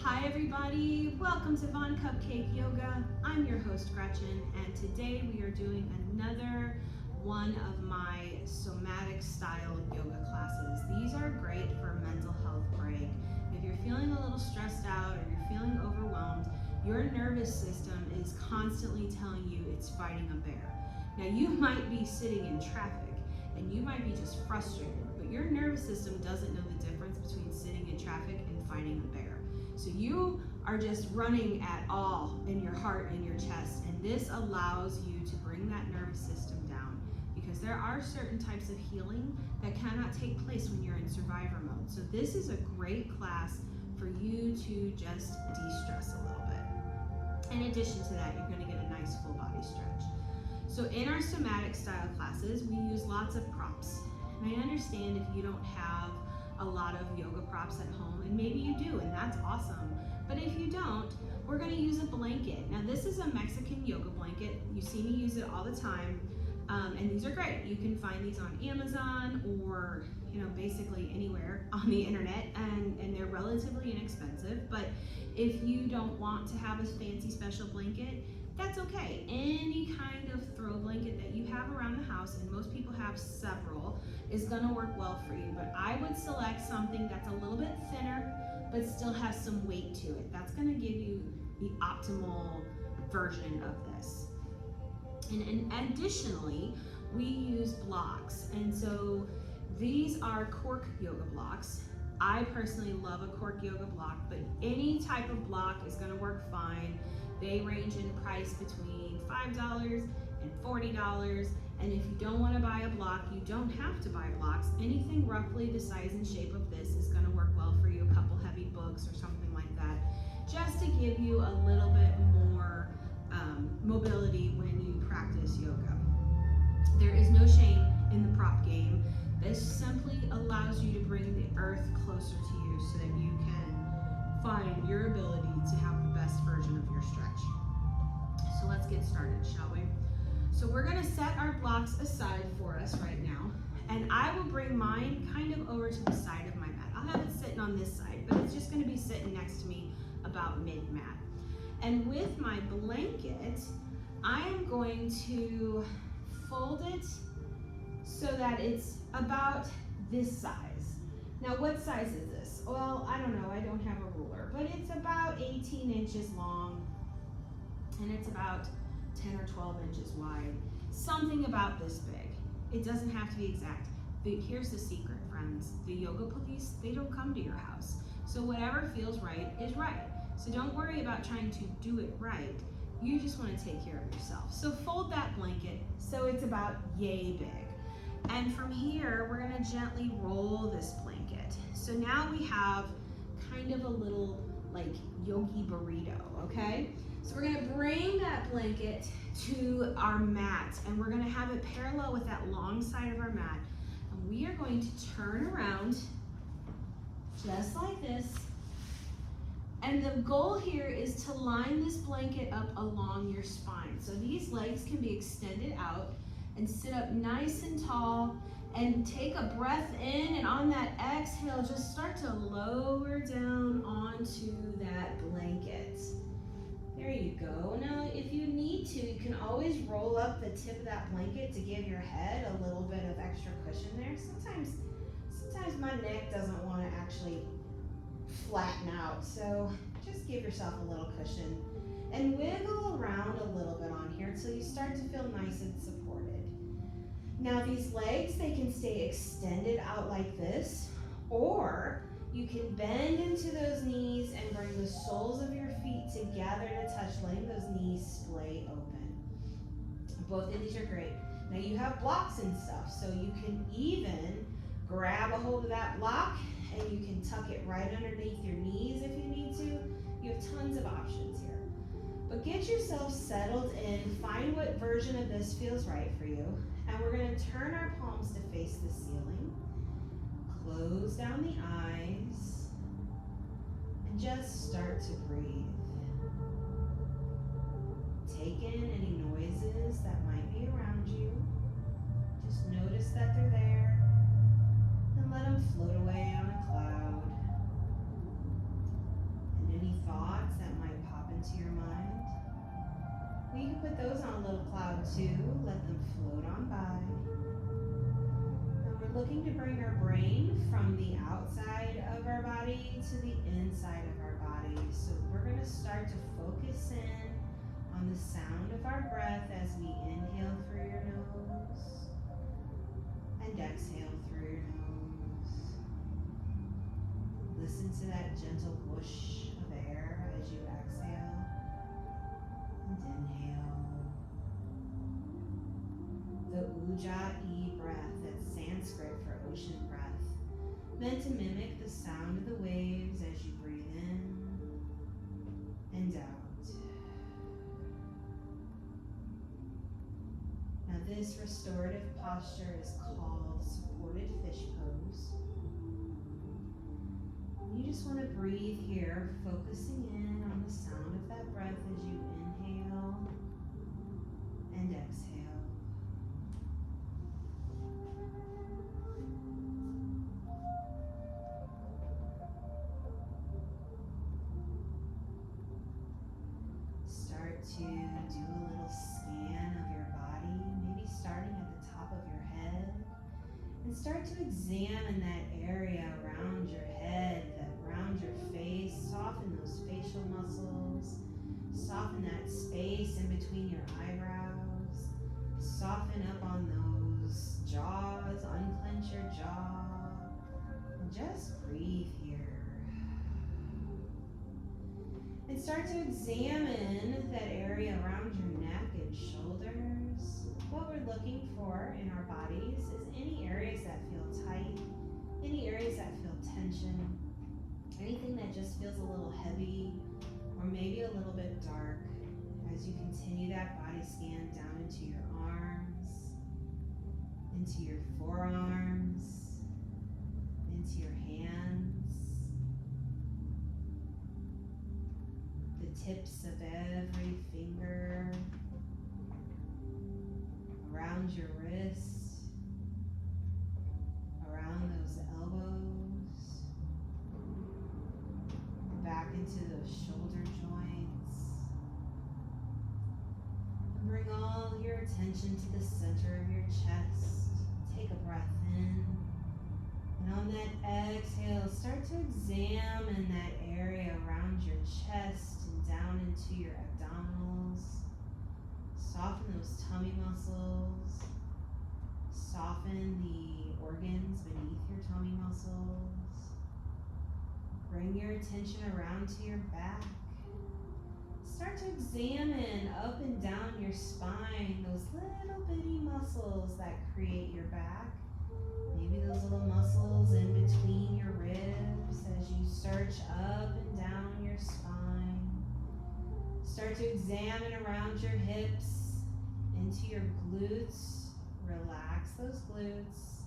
Hi everybody, welcome to VonCloedt Yoga. I'm your host Gretchen, and today we are doing another one of my somatic style yoga classes. These are great for a mental health break. If you're feeling a little stressed out or you're feeling overwhelmed, your nervous system is constantly telling you it's fighting a bear. Now you might be sitting in traffic and you might be just frustrated, but your nervous system doesn't know the difference between sitting in traffic and fighting a bear. So you are just running at all in your heart and your chest, and this allows you to bring that nervous system down, because there are certain types of healing that cannot take place when you're in survivor mode. So this is a great class for you to just de-stress a little bit. In addition to that, you're going to get a nice full body stretch. So in our somatic style classes, we use lots of props. And I understand if you don't have a lot of yoga props at home, and maybe you do, and that's awesome. But if you don't, we're going to use a blanket. Now this is a Mexican yoga blanket. You see me use it all the time, and these are great. You can find these on Amazon or basically anywhere on the internet, and they're relatively inexpensive. But if you don't want to have a fancy special blanket, that's okay. Any kind of throw blanket that you have around the house, and most people have several, is gonna work well for you. But I would select something that's a little bit thinner, but still has some weight to it. That's gonna give you the optimal version of this. And additionally, we use blocks. And so these are cork yoga blocks. I personally love a cork yoga block, but any type of block is gonna work fine. They range in price between $5 and $40. And if you don't want to buy a block, you don't have to buy blocks. Anything roughly the size and shape of this is going to work well for you. A couple heavy books or something like that, just to give you a little bit more mobility when you practice yoga. There is no shame in the prop game. This simply allows you to bring the earth closer to you so that you can find your ability to have the best version of your stretch. So let's get started, shall we? So we're gonna set our blocks aside for us right now, and I will bring mine kind of over to the side of my mat. I'll have it sitting on this side, but it's just gonna be sitting next to me about mid-mat. And with my blanket, I am going to fold it so that it's about this size. Now what size is this? Well, I don't know, I don't have a ruler, but it's about 18 inches long, and it's about 10 or 12 inches wide, something about this big. It doesn't have to be exact, but here's the secret, friends. The yoga police, they don't come to your house. So whatever feels right is right. So don't worry about trying to do it right. You just want to take care of yourself. So fold that blanket so it's about yay big. And from here, we're gonna gently roll this blanket. So now we have kind of a little like yogi burrito, okay? So we're gonna bring that blanket to our mat, and we're gonna have it parallel with that long side of our mat. And we are going to turn around just like this. And the goal here is to line this blanket up along your spine. So these legs can be extended out and sit up nice and tall, and take a breath in, and on that exhale, just start to lower down onto that blanket. There you go. Now, if you need to, you can always roll up the tip of that blanket to give your head a little bit of extra cushion there. Sometimes my neck doesn't want to actually flatten out, so just give yourself a little cushion and wiggle around a little bit on here until you start to feel nice and supported. Now these legs, they can stay extended out like this, or you can bend into those knees and bring the soles of your feet together to touch, letting those knees splay open. Both of these are great. Now you have blocks and stuff, so you can even grab a hold of that block and you can tuck it right underneath your knees if you need to. You have tons of options here. But get yourself settled in, find what version of this feels right for you, and we're gonna turn our palms to face the ceiling, close down the eyes, and just start to breathe. Take in any noises that might be around you. Just notice that they're there, and let them float away on a cloud. And any We can put those on a little cloud too, let them float on by. Now we're looking to bring our brain from the outside of our body to the inside of our body. So we're going to start to focus in on the sound of our breath as we inhale through your nose and exhale through your nose. Listen to that gentle whoosh of air as you exhale and inhale. The Ujjayi breath, that's Sanskrit for ocean breath, meant to mimic the sound of the waves as you breathe in and out. Now this restorative posture is called supported fish pose. You just want to breathe here, focusing in on the sound of that breath as you inhale and exhale. Start to do a little scan of your body, maybe starting at the top of your head, and start to examine that area around your head, around your face. Soften those facial muscles, soften that space in between your eyebrows, soften up on those jaws, unclench your jaw, and just breathe here. And start to examine that area around your neck and shoulders. What we're looking for in our bodies is any areas that feel tight, any areas that feel tension, anything that just feels a little heavy or maybe a little bit dark as you continue that body scan down into your arms, into your forearms, into your hands, the tips of every finger, around your wrist, around those elbows, back into those shoulder joints. And bring all your attention to the center of your chest. Take a breath in. And on that exhale, start to examine that area around your chest and down into your abdominals. Soften those tummy muscles. Soften the organs beneath your tummy muscles. Bring your attention around to your back. Start to examine up and down your spine, those little bitty muscles that create your back. Maybe those little muscles in between your ribs as you search up and down your spine. Start to examine around your hips, into your glutes. Relax those glutes.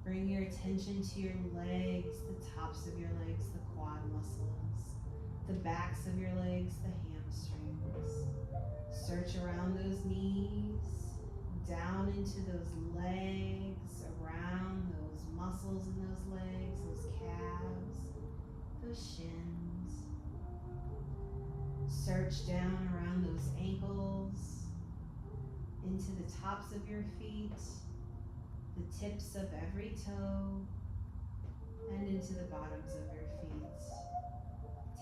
Bring your attention to your legs, the tops of your legs, the quad muscles, the backs of your legs, the hamstrings. Search around those knees, down into those legs, around those muscles in those legs, those calves, those shins. Search down around those ankles, into the tops of your feet, the tips of every toe, and into the bottoms of your feet.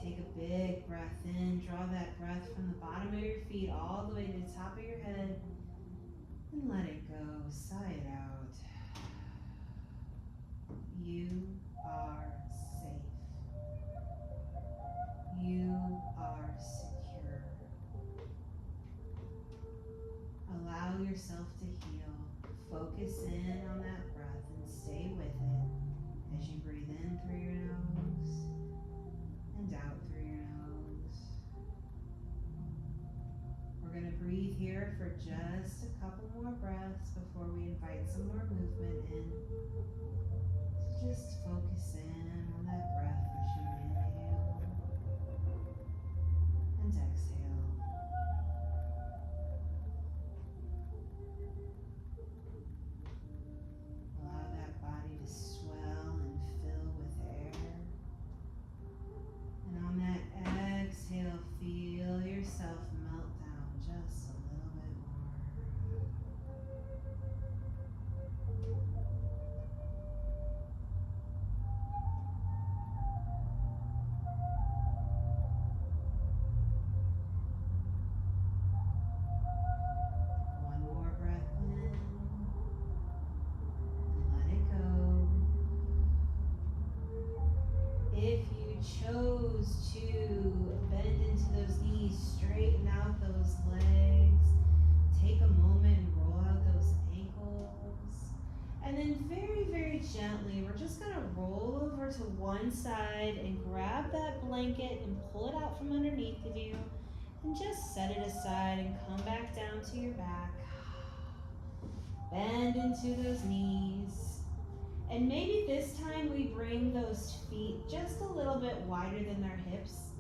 Take a big breath in, draw that breath from the bottom of your feet all the way to the top of your head, and let it go, sigh it out. You are safe. You are secure. Allow yourself to heal. Focus in on that breath and stay with it as you breathe in through your nose and out through your nose. We're going to breathe here for just a couple more breaths before we invite some more movement in. So just focus in on that breath as you inhale and exhale. Allow that body to swell and fill with air. And on that exhale, feel yourself melt down just chose to bend into those knees, straighten out those legs, take a moment and roll out those ankles. And then very, very gently, we're just gonna roll over to one side and grab that blanket and pull it out from underneath of you and just set it aside and come back down to your back. Bend into those knees. And maybe this time we bring those feet just a little bit wider than their hips.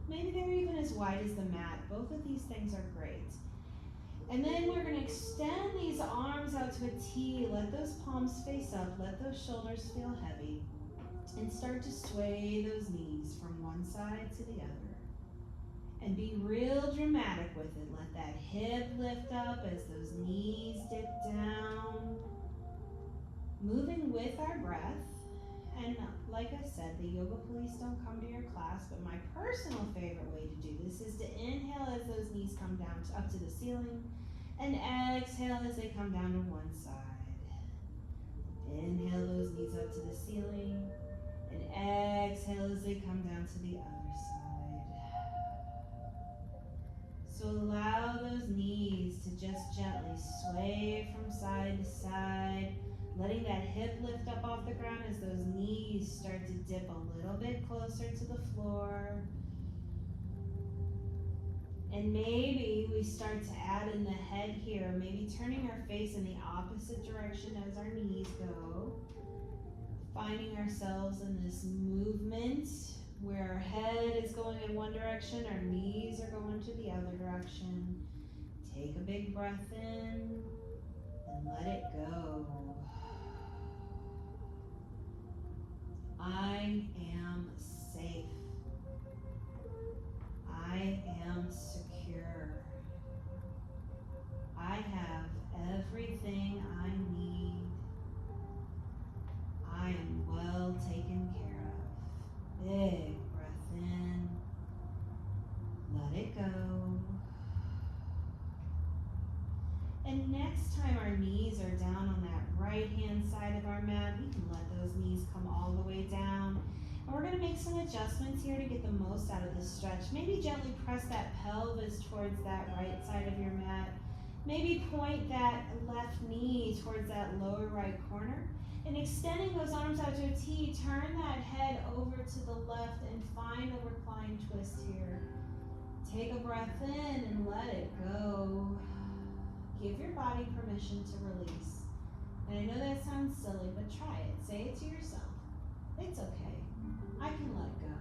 Maybe they're even as wide as the mat. Both of these things are great. And then we're going to extend these arms out to a T. Let those palms face up. Let those shoulders feel heavy. And start to sway those knees from one side to the other. And be real dramatic with it. Let that hip lift up as those knees dip down. Moving with our breath. And like I said, the yoga police don't come to your class, but my personal favorite way to do this is to inhale as those knees come down up to the ceiling, and exhale as they come down to one side. Inhale those knees up to the ceiling, and exhale as they come down to the other side. So allow those knees to just gently sway from side to side, letting that hip lift up off the ground as those knees start to dip a little bit closer to the floor. And maybe we start to add in the head here, maybe turning our face in the opposite direction as our knees go. Finding ourselves in this movement where our head is going in one direction, our knees are going to the other direction. Take a big breath in and let it go. I am safe. I am secure. I have everything I need. I am well taken care of. Big breath in. Let it go. And next time our knees are down on that right hand side of our mat, we can let those knees come all the way down. And we're going to make some adjustments here to get the most out of this stretch. Maybe gently press that pelvis towards that right side of your mat. Maybe point that left knee towards that lower right corner. And extending those arms out to a T, turn that head over to the left and find a reclined twist here. Take a breath in and let it go. Give your body permission to release. And I know that sounds silly, but try it. Say it to yourself. It's okay. I can let go.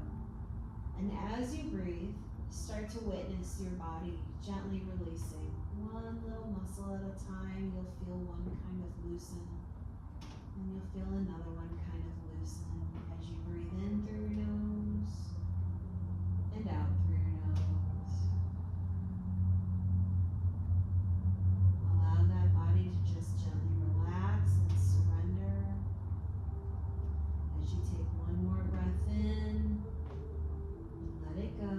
And as you breathe, start to witness your body gently releasing. One little muscle at a time, you'll feel one kind of loosen. And you'll feel another one kind of loosen as you breathe in through your nose and out through your nose. Allow that body to just gently relax and surrender as you take one more breath in and let it go.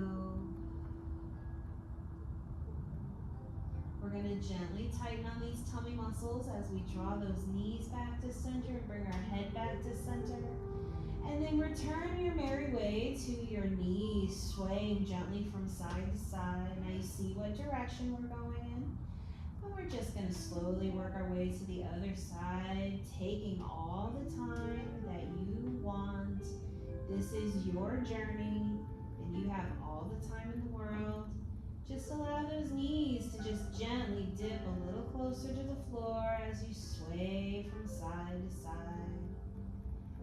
We're going to gently tighten on these tummy muscles as we draw those knees back to center and bring our head back to center. And then return your merry way to your knees, swaying gently from side to side. Now you see what direction we're going in. And we're just going to slowly work our way to the other side, taking all the time that you want. This is your journey, and you have all the time in the world. Just allow those knees to just gently dip a little closer to the floor as you sway from side to side.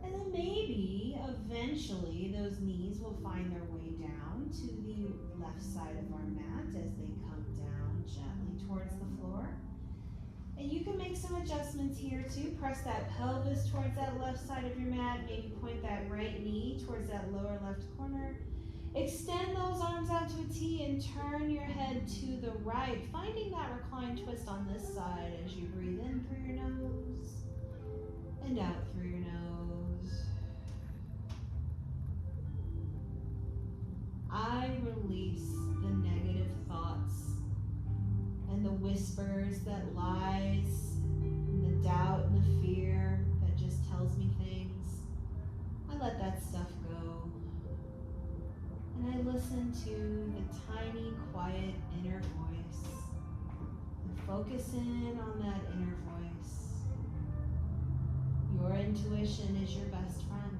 And then maybe, eventually, those knees will find their way down to the left side of our mat as they come down gently towards the floor. And you can make some adjustments here too. Press that pelvis towards that left side of your mat. Maybe point that right knee towards that lower left corner. Extend those arms out to a T and turn your head to the right, finding that reclined twist on this side as you breathe in through your nose and out through your nose. I release the negative thoughts and the whispers that lies and the doubt and the fear that just tells me things. I let that stuff go. listen to the tiny, quiet inner voice. And focus in on that inner voice. Your intuition is your best friend.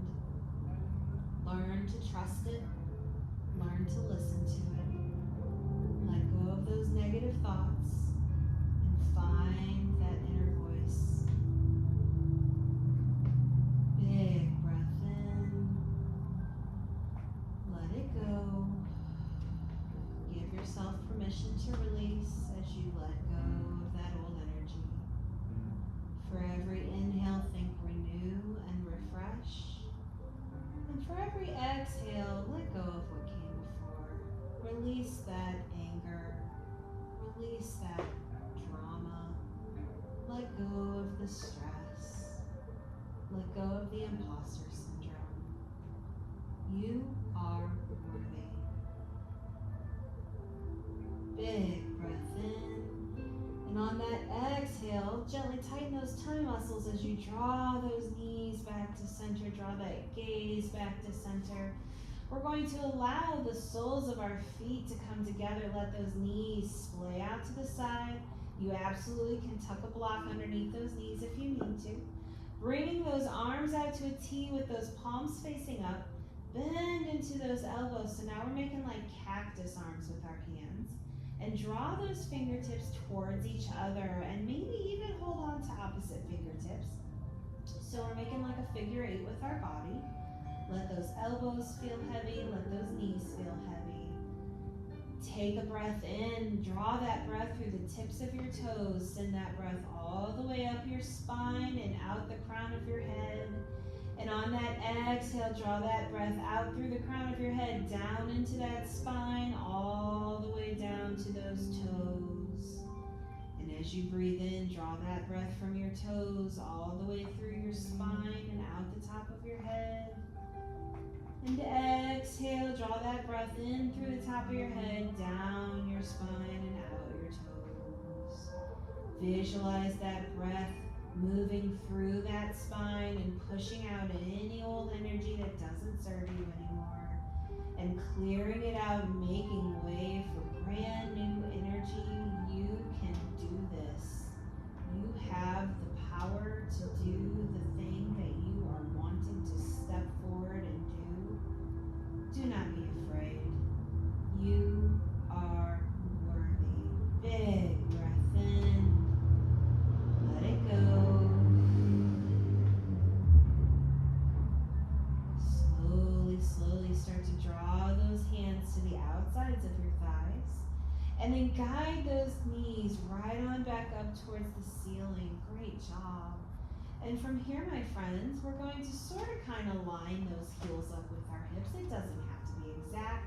Learn to trust it. Learn to listen to it. Let go of those negative thoughts and find that inner voice. Big breath in. Let it go. Give yourself permission to release as you let go of that old energy. For every inhale, think renew and refresh. And for every exhale, let go of what came before. Release that anger. Release that drama. Let go of the stress. Let go of the imposter syndrome. You are worthy. Big breath in. And on that exhale, gently tighten those tummy muscles as you draw those knees back to center. Draw that gaze back to center. We're going to allow the soles of our feet to come together. Let those knees splay out to the side. You absolutely can tuck a block underneath those knees if you need to. Bringing those arms out to a T with those palms facing up. Bend into those elbows. So now we're making like cactus arms with our hands. And draw those fingertips towards each other and maybe even hold on to opposite fingertips. So we're making like a figure 8 with our body. Let those elbows feel heavy. Let those knees feel heavy. Take a breath in. Draw that breath through the tips of your toes. Send that breath all the way up your spine and out the crown of your head. And on that exhale, draw that breath out through the crown of your head, down into that spine, all the way down to those toes. And as you breathe in, draw that breath from your toes all the way through your spine and out the top of your head. And exhale, draw that breath in through the top of your head, down your spine and out your toes. Visualize that breath moving through that spine and pushing out any old energy that doesn't serve you anymore. And clearing it out, making way for brand new energy. You can do this. You have the power to do the thing that you are wanting to step forward and do. Do not be afraid. You are worthy. Big breath in. Let it go. Slowly start to draw those hands to the outsides of your thighs. And then guide those knees right on back up towards the ceiling. Great job. And from here, my friends, we're going to sort of kind of line those heels up with our hips. It doesn't have to be exact.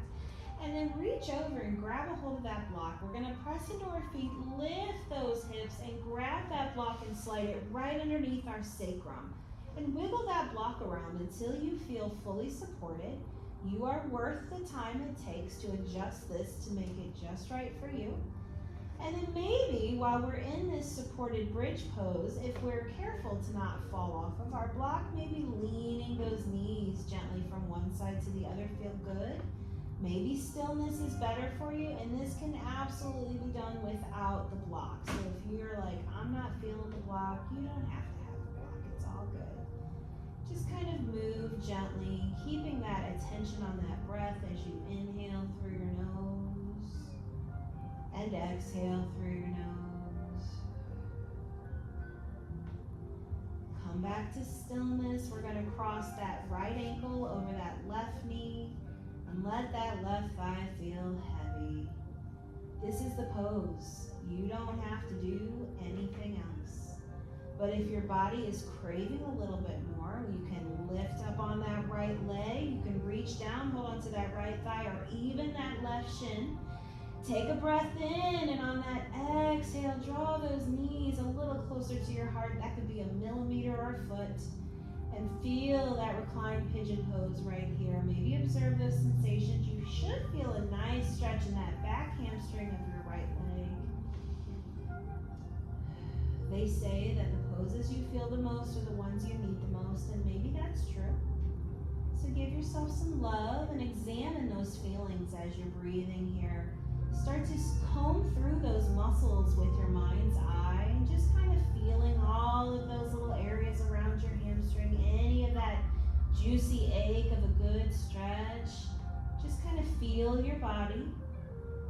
And then reach over and grab a hold of that block. We're going to press into our feet, lift those hips, and grab that block and slide it right underneath our sacrum. And wiggle that block around until you feel fully supported. You are worth the time it takes to adjust this to make it just right for you. And then maybe while we're in this supported bridge pose, if we're careful to not fall off of our block, maybe leaning those knees gently from one side to the other feel good. Maybe stillness is better for you, and this can absolutely be done without the block. So if you're like, I'm not feeling the block, you don't have to have the block. It's all good. Just kind of move gently, keeping that attention on that breath as you inhale through your nose and exhale through your nose. Come back to stillness. We're going to cross that right ankle over that left knee and let that left thigh feel heavy. This is the pose. You don't have to do anything else. But if your body is craving a little bit more, you can lift up on that right leg. You can reach down, hold onto that right thigh or even that left shin. Take a breath in, and on that exhale, draw those knees a little closer to your heart. That could be a millimeter or a foot. And feel that reclined pigeon pose right here. Maybe observe those sensations. You should feel a nice stretch in that back hamstring of your right leg. They say that the poses you feel the most are the ones you need the most, and maybe that's true. So give yourself some love and examine those feelings as you're breathing here. Start to comb through those muscles with your mind's eye, and just kind of feeling all of those little areas around your hamstring, any of that juicy ache of a good stretch. Just kind of feel your body.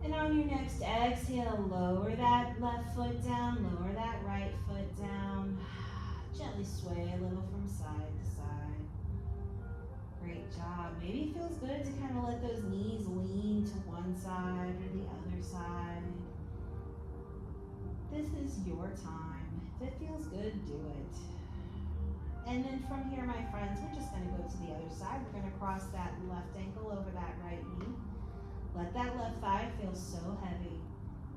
And on your next exhale, lower that left foot down, lower that right foot down. Gently sway a little from side to side. Great job. Maybe it feels good to kind of let those knees lean to one side or the other side. This is your time. If it feels good, do it. And then from here, my friends, we're just going to go to the other side. We're going to cross that left ankle over that right knee. Let that left thigh feel so heavy,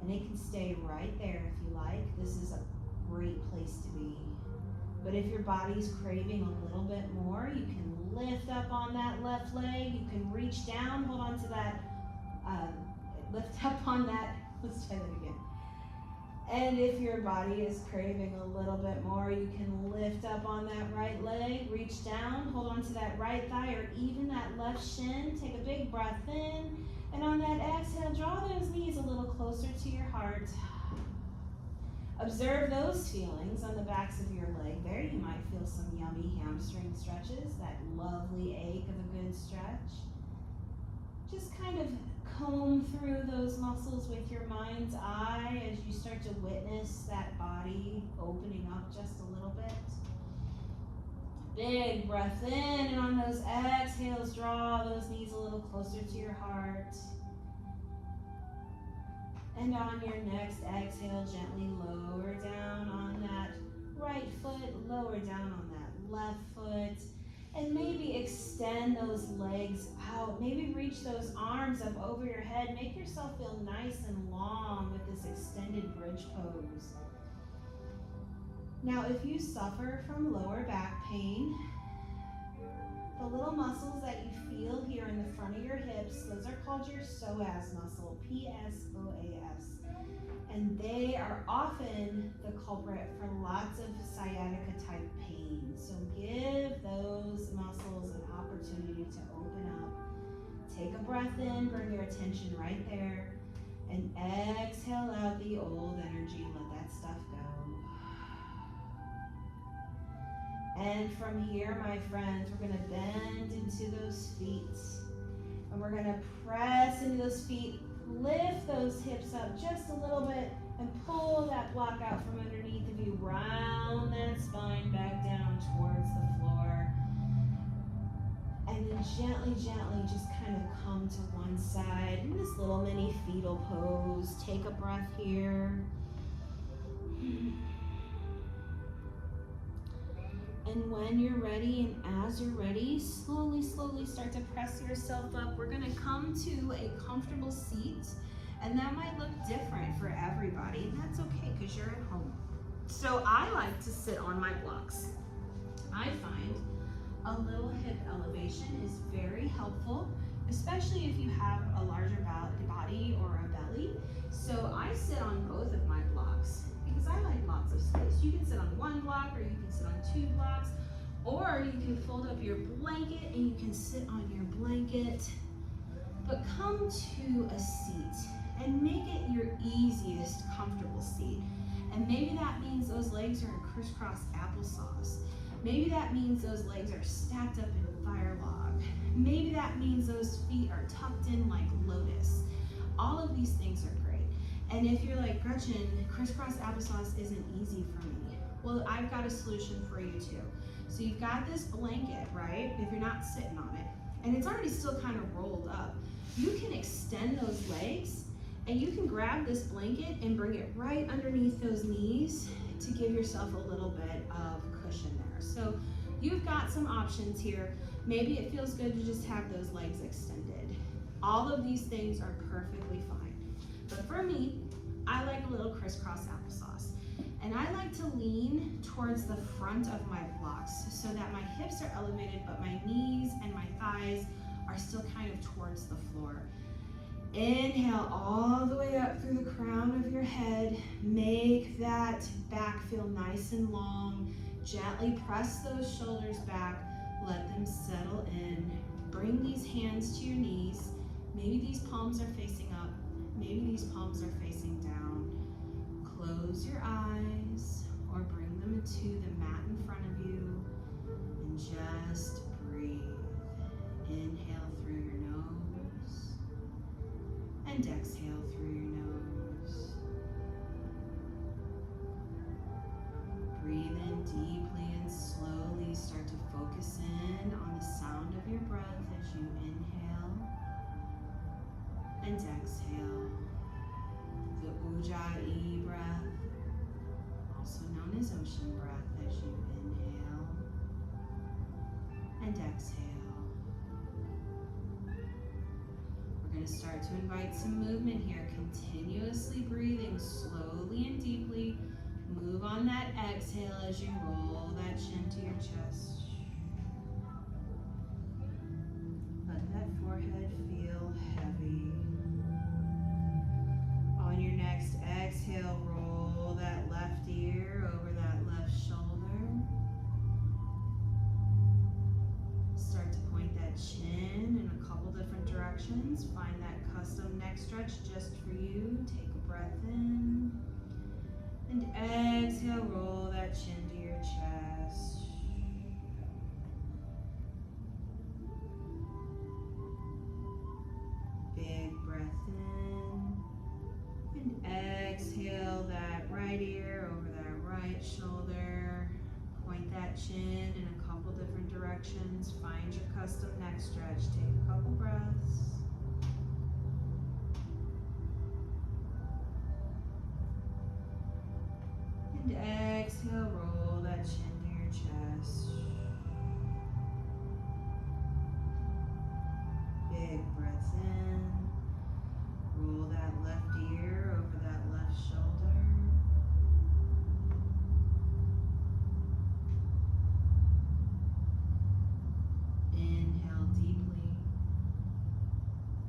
and it can stay right there if you like. This is a great place to be. But if your body's craving a little bit more, you can lift up on that left leg. You can reach down, hold on to that, lift up on that. Let's try that again. And if your body is craving a little bit more, you can lift up on that right leg, reach down, hold on to that right thigh or even that left shin. Take a big breath in. And on that exhale, draw those knees a little closer to your heart. Observe those feelings on the backs of your leg there. You might feel some yummy hamstring stretches, that lovely ache of a good stretch. Just kind of comb through those muscles with your mind's eye as you start to witness that body opening up just a little bit. Big breath in, and on those exhales, draw those knees a little closer to your heart. And on your next exhale, gently lower down on that right foot, lower down on that left foot, and maybe extend those legs out. Maybe reach those arms up over your head. Make yourself feel nice and long with this extended bridge pose. Now, if you suffer from lower back pain, the little muscles that you feel here in the front of your hips, those are called your psoas muscle, P-S-O-A-S. And they are often the culprit for lots of sciatica type pain. So give those muscles an opportunity to open up. Take a breath in, bring your attention right there, and exhale out the old energy. Let that stuff go. And from here, my friends, we're going to bend into those feet. And we're going to press into those feet. Lift those hips up just a little bit and pull that block out from underneath of you. Round that spine back down towards the floor. And then gently, gently just kind of come to one side in this little mini fetal pose. Take a breath here. And when you're ready, and as you're ready, slowly, slowly start to press yourself up. We're gonna come to a comfortable seat, and that might look different for everybody, and that's okay, because you're at home. So I like to sit on my blocks. I find a little hip elevation is very helpful, especially if you have a larger body or a belly. So I sit on both of my blocks, because I like lots of space. You can sit on one block, or you can sit on two blocks, or you can fold up your blanket and you can sit on your blanket. But come to a seat and make it your easiest comfortable seat. And maybe that means those legs are in crisscross applesauce. Maybe that means those legs are stacked up in fire log. Maybe that means those feet are tucked in like lotus. All of these things are great. And if you're like, Gretchen, crisscross applesauce isn't easy for me. Well, I've got a solution for you too. So you've got this blanket, right? If you're not sitting on it, and it's already still kind of rolled up, you can extend those legs and you can grab this blanket and bring it right underneath those knees to give yourself a little bit of cushion there. So you've got some options here. Maybe it feels good to just have those legs extended. All of these things are perfectly fine. But for me, I like a little crisscross applesauce. And I like to lean towards the front of my blocks so that my hips are elevated, but my knees and my thighs are still kind of towards the floor. Inhale all the way up through the crown of your head. Make that back feel nice and long. Gently press those shoulders back. Let them settle in. Bring these hands to your knees. Maybe these palms palms are facing up. Maybe these palms are facing down. Close your eyes or bring them to the mat in front of you and just breathe. Inhale through your nose and exhale through your nose. Breathe in deeply and slowly start to focus in on the sound of your breath as you inhale and exhale. The Ujjayi breath, also known as ocean breath, as you inhale and exhale. We're going to start to invite some movement here, continuously breathing slowly and deeply. Move on that exhale as you roll that chin to your chest. Let that forehead feel heavy. On your next exhale, roll that left ear over that left shoulder. Start to point that chin in a couple different directions. Find that custom neck stretch just for you. Take a breath in. And exhale, roll that chin to your chest. Big breath in. And exhale that right ear over that right shoulder. Point that chin in a couple different directions. Find your custom neck stretch. Take a couple breaths. And exhale, roll that chin to your chest. Big breath in. Roll that left ear over that left shoulder. Inhale deeply.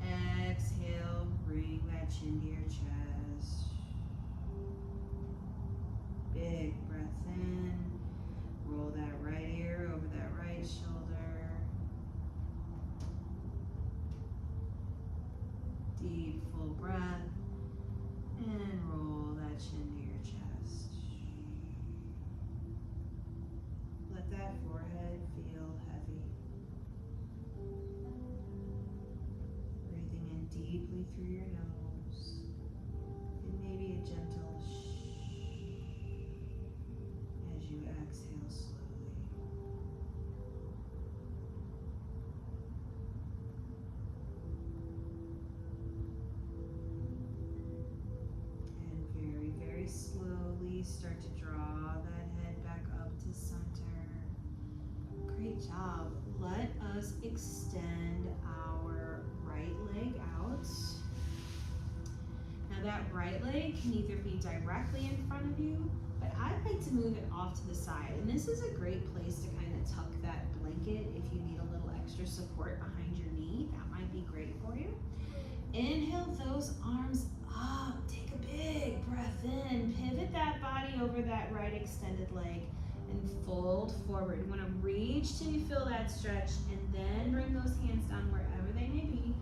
Exhale, bring that chin to your chest. Big breath in. Roll that right ear over that right shoulder. Deep full breath. And roll that chin to your chest. Let that forehead feel heavy. Breathing in deeply through your nose. And maybe a gentle shh as you exhale slowly. And very, very slowly start to draw that head back up to center. Great job. Let us extend our right leg out. Now that right leg can either be directly in front of you, but I like to move it off to the side. And this is a great place to kind of tuck that blanket if you need a little extra support behind your knee. That might be great for you. Inhale those arms up. Take a big breath in. Pivot that body over that right extended leg and fold forward. You want to reach till you feel that stretch and then bring those hands down wherever they may be.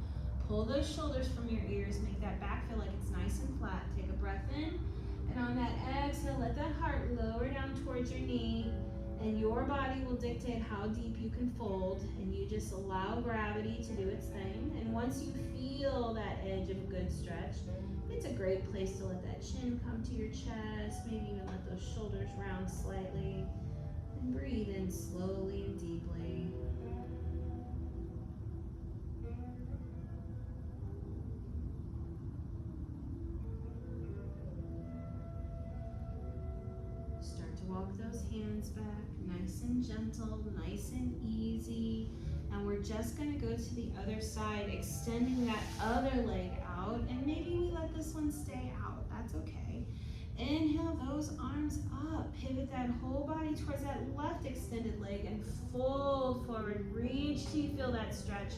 Pull those shoulders from your ears. Make that back feel like it's nice and flat. Take a breath in. And on that exhale, let that heart lower down towards your knee. And your body will dictate how deep you can fold. And you just allow gravity to do its thing. And once you feel that edge of a good stretch, it's a great place to let that chin come to your chest. Maybe even let those shoulders round slightly. And breathe in slowly and deeply. Start to walk those hands back, nice and gentle, nice and easy. And we're just gonna go to the other side, extending that other leg out, and maybe we let this one stay out, that's okay. Inhale those arms up, pivot that whole body towards that left extended leg and fold forward, reach till you feel that stretch.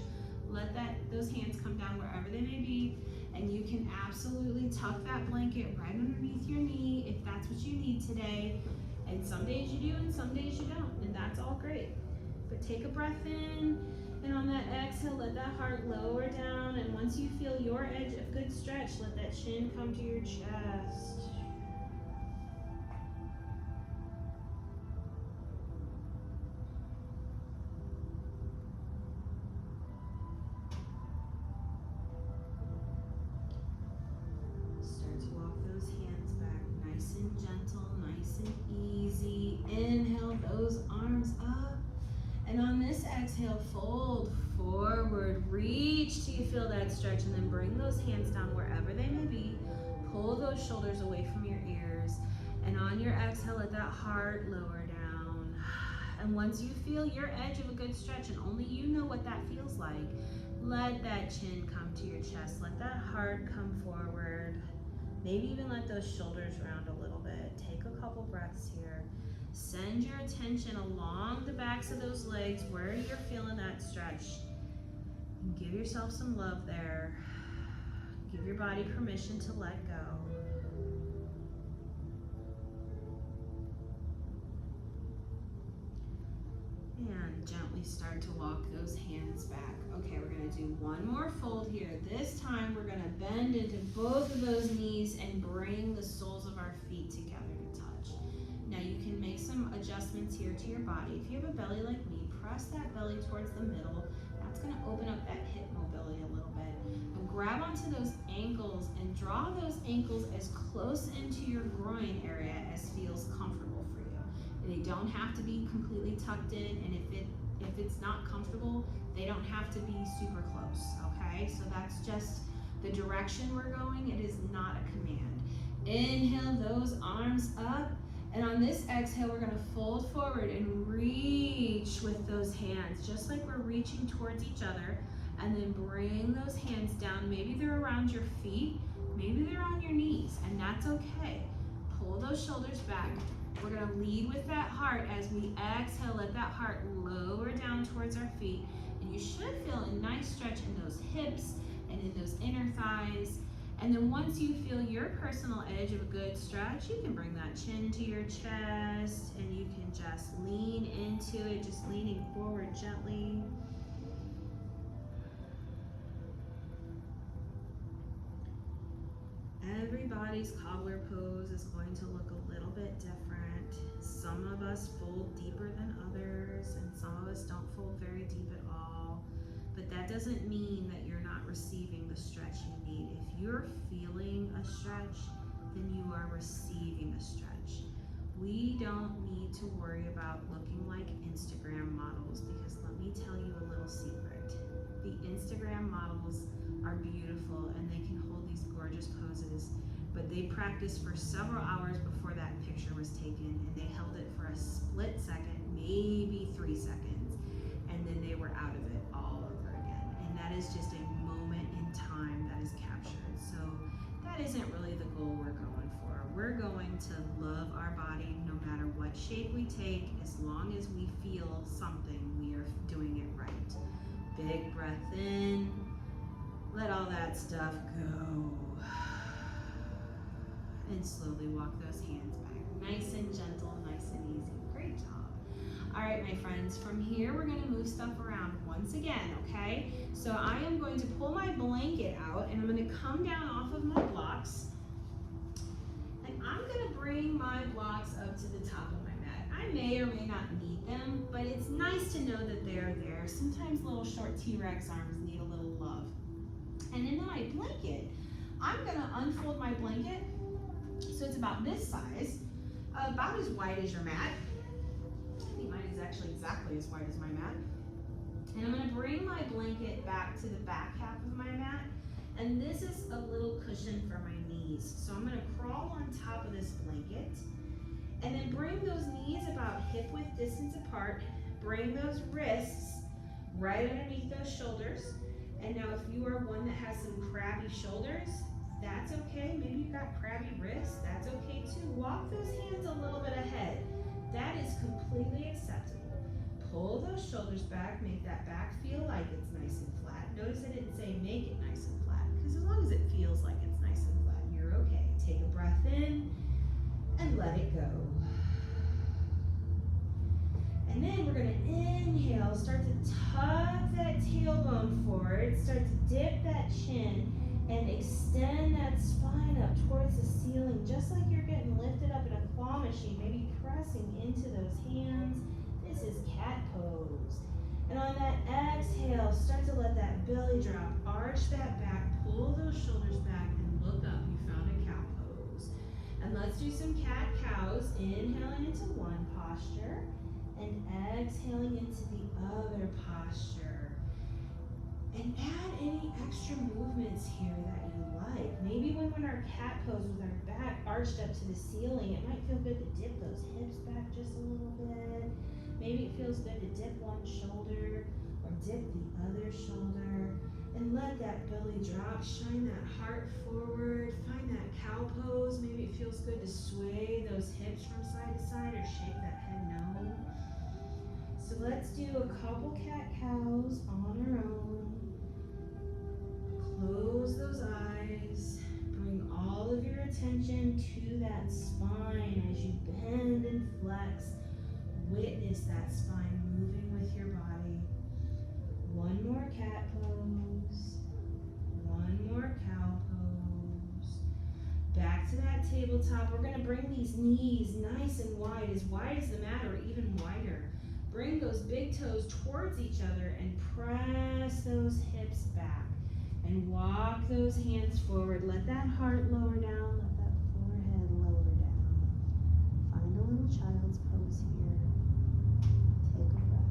Let those hands come down wherever they may be, and you can absolutely tuck that blanket right underneath your knee if that's what you need today. And some days you do and some days you don't, and that's all great. But take a breath in And on that exhale, let that heart lower down. And once you feel your edge of good stretch, let that chin come to your chest. Start to walk those hands back, nice and gentle, nice and easy. Inhale those arms up. And on this exhale, fold forward, reach till you feel that stretch, and then bring those hands down wherever they may be. Pull those shoulders away from your ears. And on your exhale, let that heart lower down. And once you feel your edge of a good stretch, and only you know what that feels like, let that chin come to your chest. Let that heart come forward. Maybe even let those shoulders round a little bit. Take a couple breaths here. Send your attention along the backs of those legs where you're feeling that stretch. And give yourself some love there. Give your body permission to let go. And gently start to walk those hands back. Okay, we're gonna do one more fold here. This time we're gonna bend into both of those knees and bring the soles of our feet together to touch. Now you can make some adjustments here to your body. If you have a belly like me, press that belly towards the middle. That's gonna open up that hip mobility a little bit. And grab onto those ankles and draw those ankles as close into your groin area as feels comfortable for you. They don't have to be completely tucked in, and if it's not comfortable, they don't have to be super close, okay? So that's just the direction we're going. It is not a command. Inhale those arms up. And on this exhale, we're gonna fold forward and reach with those hands, just like we're reaching towards each other. And then bring those hands down. Maybe they're around your feet, maybe they're on your knees, and that's okay. Pull those shoulders back. We're gonna lead with that heart as we exhale, let that heart lower down towards our feet. And you should feel a nice stretch in those hips and in those inner thighs. And then once you feel your personal edge of a good stretch, you can bring that chin to your chest and you can just lean into it, just leaning forward gently. Everybody's cobbler pose is going to look a little bit different. Some of us fold deeper than others, and some of us don't fold very deep at all. But that doesn't mean that you're not receiving the stretch you need. If you're feeling a stretch, then you are receiving a stretch. We don't need to worry about looking like Instagram models, because let me tell you a little secret. The Instagram models are beautiful and they can hold these gorgeous poses, but they practiced for several hours before that picture was taken, and they held it for a split second, maybe 3 seconds, and then they were out of it all over again. And that is just a moment in time that is captured. So that isn't really the goal we're going for. We're going to love our body no matter what shape we take. As long as we feel something, we are doing it right. Big breath in. Let all that stuff go. And slowly walk those hands back. Nice and gentle, nice and easy. Great job. All right, my friends, from here we're gonna move stuff around once again, okay? So I am going to pull my blanket out and I'm gonna come down off of my blocks. And I'm gonna bring my blocks up to the top of my mat. I may or may not need them, but it's nice to know that they're there. Sometimes little short T-Rex arms need a little love. And in my blanket, I'm gonna unfold my blanket so it's about this size, about as wide as your mat. I think mine is actually exactly as wide as my mat. And I'm gonna bring my blanket back to the back half of my mat. And this is a little cushion for my knees. So I'm gonna crawl on top of this blanket and then bring those knees about hip width distance apart. Bring those wrists right underneath those shoulders. And now if you are one that has some crabby shoulders, that's okay. Maybe you've got crabby wrists, that's okay too. Walk those hands a little bit ahead. That is completely acceptable. Pull those shoulders back, make that back feel like it's nice and flat. Notice I didn't say make it nice and flat, because as long as it feels like it's nice and flat, you're okay. Take a breath in and let it go. And then we're gonna inhale, start to tuck that start to dip that chin and extend that spine up towards the ceiling, just like you're getting lifted up in a claw machine, maybe pressing into those hands. This is cat pose. And on that exhale, start to let that belly drop, arch that back, pull those shoulders back, and look up. You found a cow pose. And let's do some cat-cows, inhaling into one posture, and exhaling into the other posture. And add any extra movements here that you like. Maybe when we're in our cat pose with our back arched up to the ceiling, it might feel good to dip those hips back just a little bit. Maybe it feels good to dip one shoulder or dip the other shoulder. And let that belly drop, shine that heart forward, find that cow pose. Maybe it feels good to sway those hips from side to side or shake that head no. So let's do a couple cat-cows on our own. Close those eyes. Bring all of your attention to that spine as you bend and flex. Witness that spine moving with your body. One more cat pose. One more cow pose. Back to that tabletop. We're going to bring these knees nice and wide as the mat or even wider. Bring those big toes towards each other and press those hips back. And walk those hands forward. Let that heart lower down. Let that forehead lower down. Find a little child's pose here. Take a breath.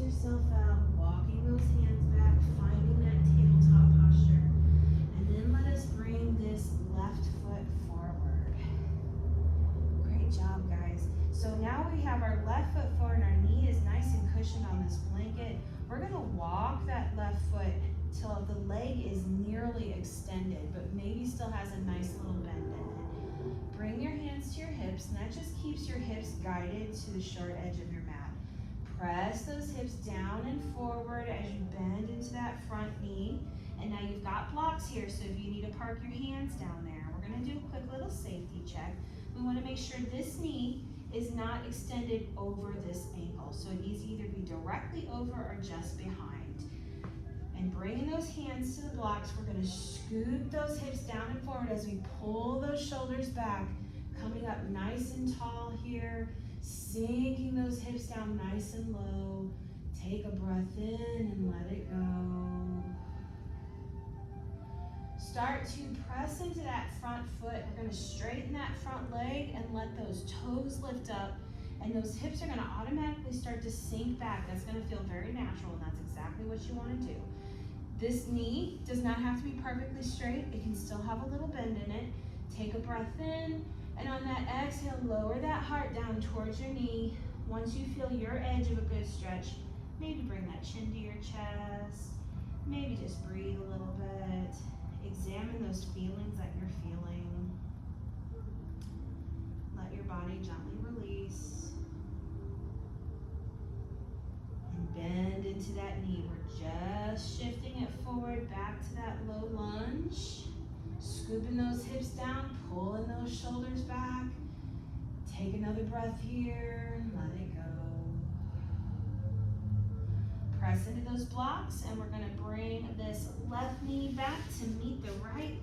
Yourself out, walking those hands back, finding that tabletop posture, and then let us bring this left foot forward. Great job, guys. So now we have our left foot forward, our knee is nice and cushioned on this blanket. We're going to walk that left foot till the leg is nearly extended, but maybe still has a nice little bend in it. Bring your hands to your hips, and that just keeps your hips guided to the short edge of your mat. Press those hips down and forward as you bend into that front knee. And now you've got blocks here, so if you need to park your hands down there, we're going to do a quick little safety check. We want to make sure this knee is not extended over this ankle. So it needs to either be directly over or just behind. And bringing those hands to the blocks, we're going to scoop those hips down and forward as we pull those shoulders back, coming up nice and tall here. Sinking those hips down nice and low. Take a breath in and let it go. Start to press into that front foot. We're going to straighten that front leg and let those toes lift up. And those hips are going to automatically start to sink back. That's going to feel very natural, and that's exactly what you want to do. This knee does not have to be perfectly straight. It can still have a little bend in it. Take a breath in. And on that exhale, lower that heart down towards your knee. Once you feel your edge of a good stretch, maybe bring that chin to your chest. Maybe just breathe a little bit. Examine those feelings that you're feeling. Let your body gently release. And bend into that knee. We're just shifting it forward back to that low lunge. Scooping those hips down, pulling those shoulders back. Take another breath here and let it go. Press into those blocks, and we're going to bring this left knee back to meet the right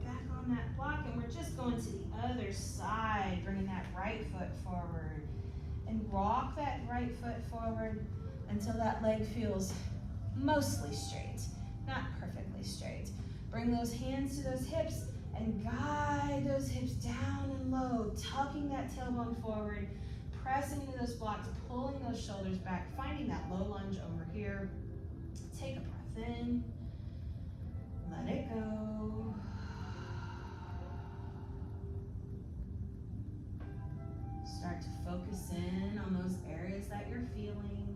back on that block. And we're just going to the other side, bringing that right foot forward. And walk that right foot forward until that leg feels mostly straight, not perfectly straight. Bring those hands to those hips and guide those hips down and low, tucking that tailbone forward, pressing into those blocks, pulling those shoulders back, finding that low lunge over here. Take a breath in, let it go. Start to focus in on those areas that you're feeling.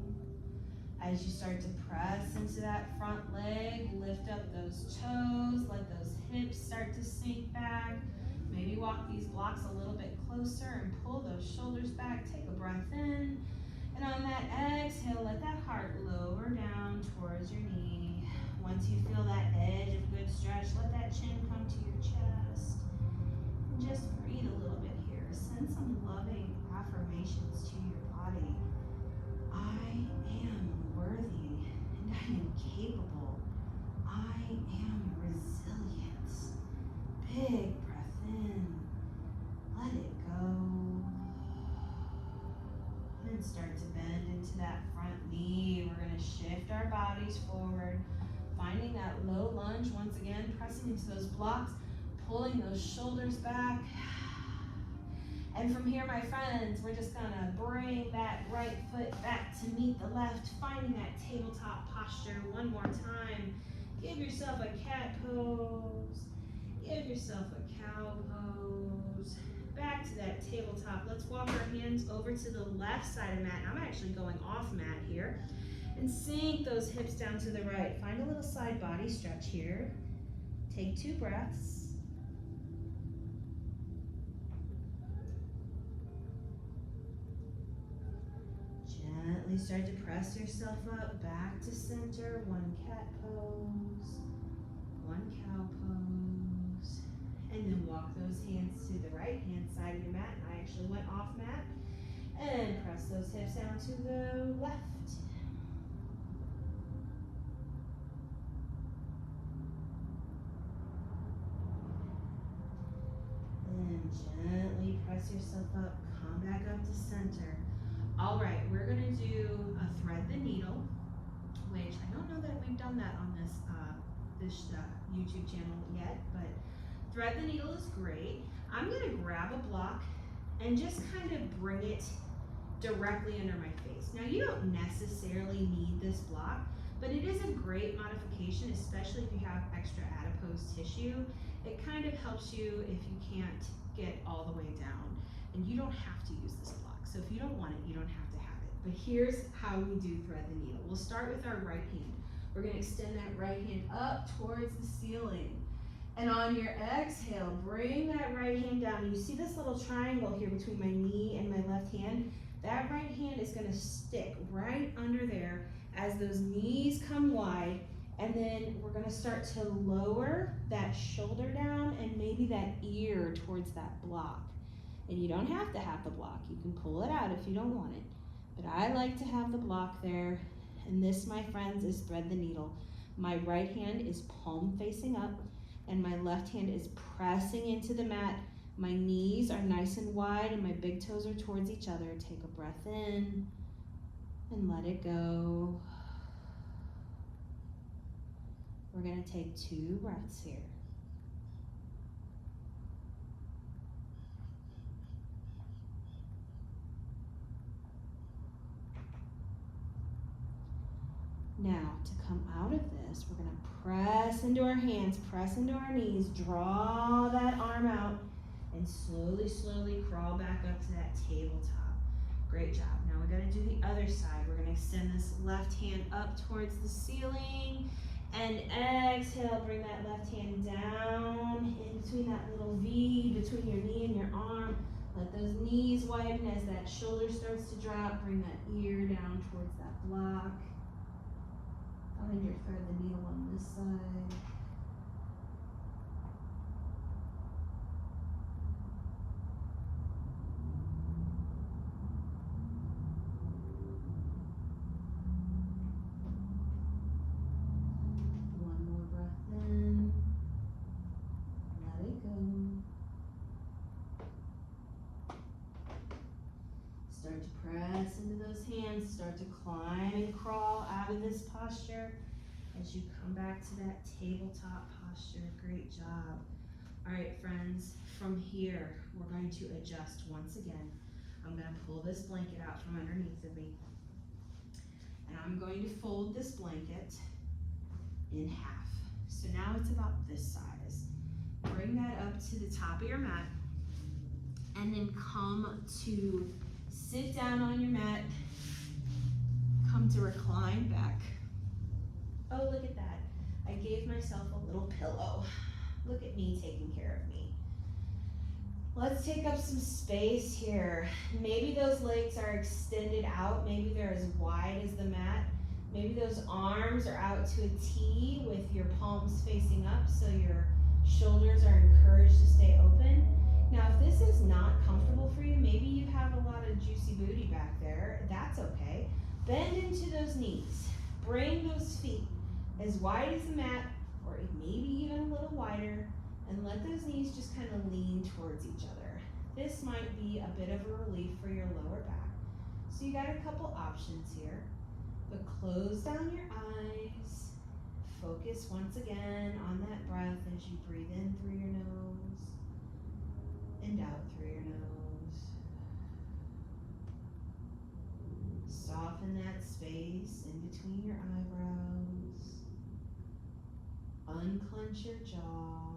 As you start to press into that front leg, lift up those toes, let those hips start to sink back. Maybe walk these blocks a little bit closer and pull those shoulders back. Take a breath in. And on that exhale, let that heart lower down towards your knee. Once you feel that edge of good stretch, let that chin come to your chest. And just breathe a little bit here. Send some loving affirmations to your body. I am worthy and I am capable. I am resilient. Big breath in. Let it go. And start to bend into that front knee. We're going to shift our bodies forward, finding that low lunge once again, pressing into those blocks, pulling those shoulders back. And from here, my friends, we're just going to bring that right foot back to meet the left, finding that tabletop posture one more time. Give yourself a cat pose. Give yourself a cow pose. Back to that tabletop. Let's walk our hands over to the left side of mat. I'm actually going off mat here. And sink those hips down to the right. Find a little side body stretch here. Take 2 breaths. Gently start to press yourself up back to center. 1 cat pose. 1 cow pose. And then walk those hands to the right hand side of your mat. I actually went off mat. And press those hips down to the left. And gently press yourself up. Come back up to center. All right, we're going to do a thread the needle, which I don't know that we've done that on this YouTube channel yet, but thread the needle is great. I'm going to grab a block and just kind of bring it directly under my face. Now, you don't necessarily need this block, but it is a great modification, especially if you have extra adipose tissue. It kind of helps you if you can't get all the way down, and you don't have to use this block. So if you don't want it, you don't have to have it. But here's how we do thread the needle. We'll start with our right hand. We're going to extend that right hand up towards the ceiling. And on your exhale, bring that right hand down. You see this little triangle here between my knee and my left hand? That right hand is going to stick right under there as those knees come wide. And then we're going to start to lower that shoulder down and maybe that ear towards that block. And you don't have to have the block. You can pull it out if you don't want it. But I like to have the block there. And this, my friends, is thread the needle. My right hand is palm facing up, and my left hand is pressing into the mat. My knees are nice and wide, and my big toes are towards each other. Take a breath in, and let it go. We're going to take 2 breaths here. Now, to come out of this, we're going to press into our hands, press into our knees, draw that arm out, and slowly, slowly crawl back up to that tabletop. Great job. Now we're going to do the other side. We're going to extend this left hand up towards the ceiling, and exhale, bring that left hand down in between that little V, between your knee and your arm. Let those knees widen as that shoulder starts to drop. Bring that ear down towards that block. Find your thread the needle on this side. One more breath in. Let it go. Start to press into those hands. Start to climb and crawl out of this posture as you come back to that tabletop posture. Great job. All right, friends, from here, we're going to adjust once again. I'm going to pull this blanket out from underneath of me, and I'm going to fold this blanket in half. So now it's about this size. Bring that up to the top of your mat, and then come to sit down on your mat, come to recline back. Oh, look at that. I gave myself a little pillow. Look at me taking care of me. Let's take up some space here. Maybe those legs are extended out. Maybe they're as wide as the mat. Maybe those arms are out to a T with your palms facing up so your shoulders are encouraged to stay open. Now, if this is not comfortable for you, maybe you have a lot of juicy booty back there. That's okay. Bend into those knees. Bring those feet as wide as the mat, or maybe even a little wider, and let those knees just kind of lean towards each other. This might be a bit of a relief for your lower back. So you got a couple options here, but close down your eyes. Focus once again on that breath as you breathe in through your nose and out through your nose. Soften that space in between your eyebrows. Unclench your jaw.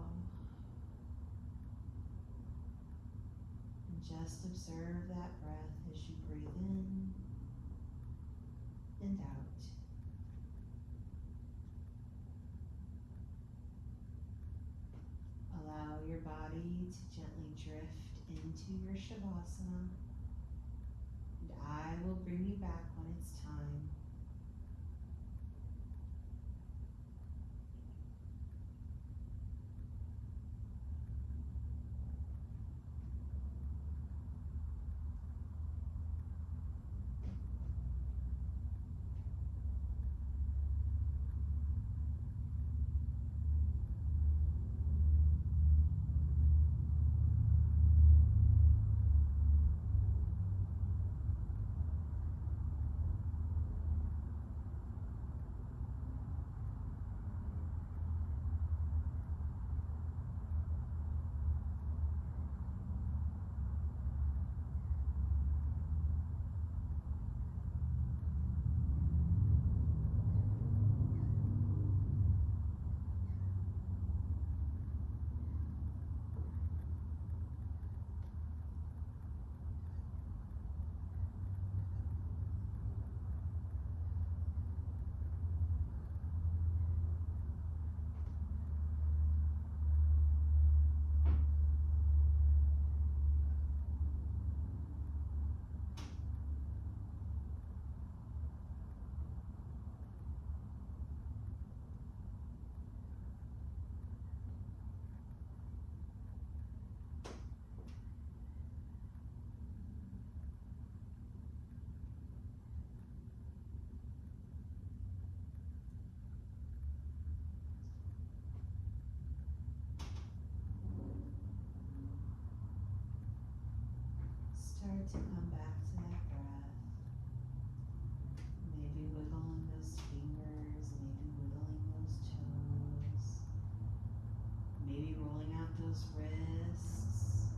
And just observe that breath as you breathe in and out. Allow your body to gently drift into your Shavasana. And I will bring you back when it's time. Start to come back to that breath. Maybe wiggling those fingers, maybe wiggling those toes. Maybe rolling out those wrists.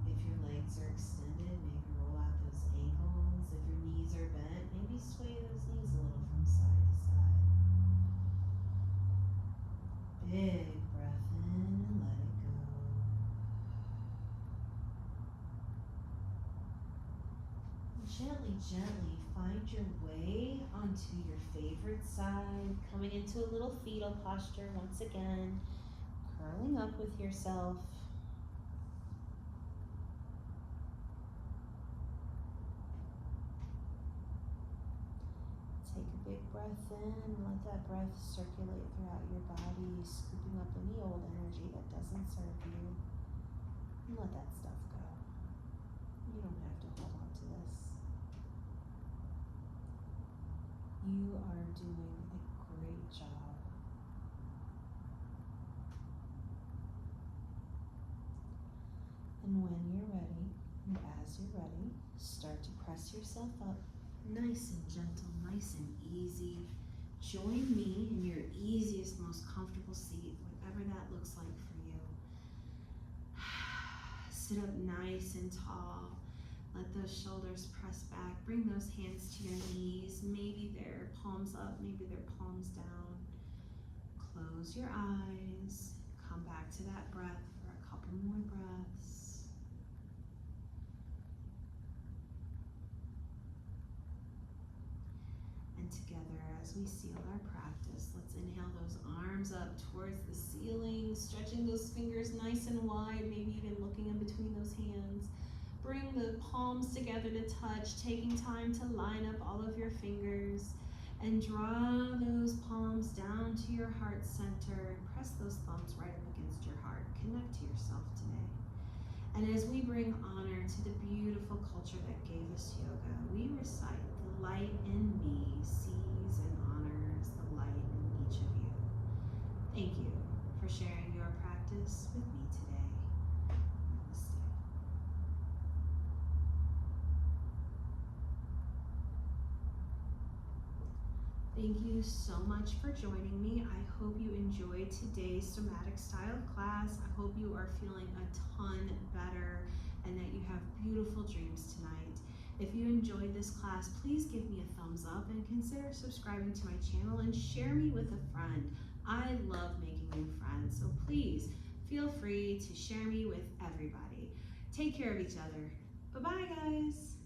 If your legs are extended, maybe roll out those ankles. If your knees are bent, maybe sway those knees a little from side to side. Big breath in and let it go. Gently, gently find your way onto your favorite side, coming into a little fetal posture once again, curling up with yourself. Take a big breath in and let that breath circulate throughout your body, scooping up any old energy that doesn't serve you. And let that stuff go. You don't have to hold on to this. You are doing a great job. And when you're ready, and as you're ready, start to press yourself up, nice and gentle, nice and easy. Join me in your easiest, most comfortable seat, whatever that looks like for you. Sit up nice and tall. Let those shoulders press back. Bring those hands to your knees. Maybe they're palms up, maybe they're palms down. Close your eyes. Come back to that breath for a couple more breaths. And And together as we seal our practice, let's inhale those arms up towards the ceiling, stretching those fingers nice and wide, maybe even looking in between those hands. Bring the palms together to touch, taking time to line up all of your fingers, and draw those palms down to your heart center and press those thumbs right up against your heart. Connect to yourself today. And as we bring honor to the beautiful culture that gave us yoga, we recite, "The light in me sees and honors the light in each of you." Thank you for sharing your practice with me today. Namaste. Thank you so much for joining me. I hope you enjoyed today's somatic style class. I hope you are feeling a ton better and that you have beautiful dreams tonight. If you enjoyed this class, please give me a thumbs up and consider subscribing to my channel and share me with a friend. I love making new friends, so please feel free to share me with everybody. Take care of each other. Bye-bye, guys.